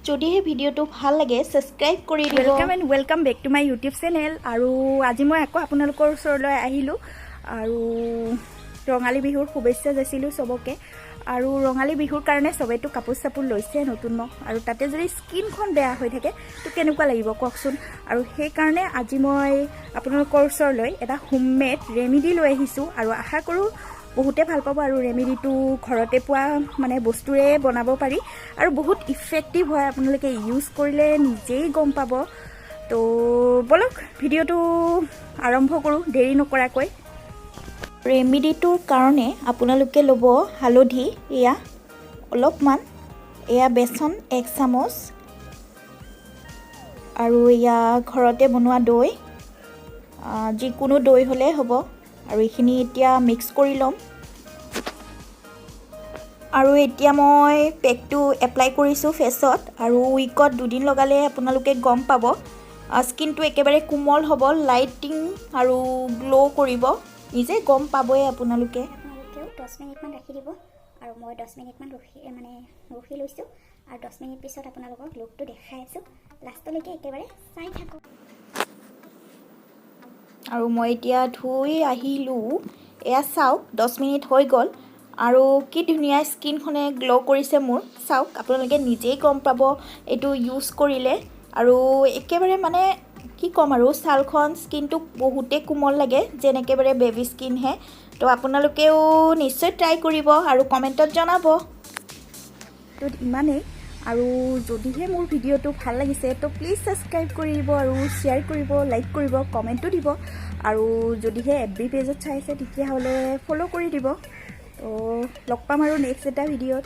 যদিহে ভিডিওটো ভাল লাগে সাবস্ক্ৰাইব কৰি দিব। Welcome back to my YouTube channel. আৰু আজি মই আকৌ আপোনালোকৰ ওচৰলৈ আহিলোঁ আৰু ৰঙালী বিহুৰ শুভেচ্ছা যাচিলোঁ চবকে। আৰু ৰঙালী বিহুৰ কাৰণে চবেইতো কাপোৰ চাপোৰ লৈছে নতুন ন, আৰু তাতে যদি স্কিনখন বেয়া হৈ থাকে তো কেনেকুৱা লাগিব কওকচোন। আৰু সেইকাৰণে আজি মই আপোনালোকৰ ওচৰলৈ এটা হোমমেড ৰেমেডি লৈ আহিছোঁ আৰু আশা কৰোঁ বহুতে ভাল পাব। আৰু ৰেমেডিটো ঘৰতে পোৱা মানে বস্তুৰে বনাব পাৰি আৰু বহুত ইফেক্টিভ হয়, আপোনালোকে ইউজ কৰিলে নিজেই গম পাব। তো বলক ভিডিঅ'টো আৰম্ভ কৰোঁ দেৰি নকৰাকৈ। ৰেমেডিটোৰ কাৰণে আপোনালোকে ল'ব হালধি এয়া অলপমান, এয়া বেচন 1 চামুচ, আৰু এয়া ঘৰতে বনোৱা দৈ, যিকোনো দৈ হ'লে হ'ব। আৰু এইখিনি এতিয়া মিক্স কৰি ল'ম। আৰু এতিয়া মই পেকটো এপ্লাই কৰিছোঁ ফেচত, আৰু উইকত 2 দিন লগালে আপোনালোকে গম পাব স্কিনটো একেবাৰে কোমল হ'ব, লাইটিং আৰু গ্ল' কৰিব, নিজে গম পাবই আপোনালোকেও 10 মিনিটমান ৰাখি দিব। আৰু মই 10 মিনিটমান ৰখি লৈছোঁ, আৰু 10 মিনিট পিছত আপোনালোকক লুকটো দেখাই আছোঁ। লাষ্টলৈকে একেবাৰে চাই থাকক। আৰু মই এতিয়া ধুই আহিলোঁ, এয়া চাওক 10 মিনিট হৈ গ'ল আৰু কি ধুনীয়া স্কিনখনে গ্ল' কৰিছে মোৰ। চাওক আপোনালোকে নিজেই গম পাব এইটো ইউজ কৰিলে। আৰু একেবাৰে মানে কি ক'ম আৰু ছালখন স্কিনটো বহুতেই কোমল লাগে, যেন একেবাৰে বেবী স্কিনহে। তো আপোনালোকেও নিশ্চয় ট্ৰাই কৰিব আৰু কমেণ্টত জনাব। তো ইমানেই। আৰু যদিহে মোৰ ভিডিঅ'টো ভাল লাগিছে তো প্লিজ ছাবস্ক্ৰাইব কৰি দিব, আৰু শ্বেয়াৰ কৰিব, লাইক কৰিব, কমেণ্টো দিব। আৰু যদিহে FB পেজত চাইছে তেতিয়াহ'লে ফ'ল' কৰি দিব। তো লগ পাম আৰু নেক্সট এটা ভিডিঅ'ত।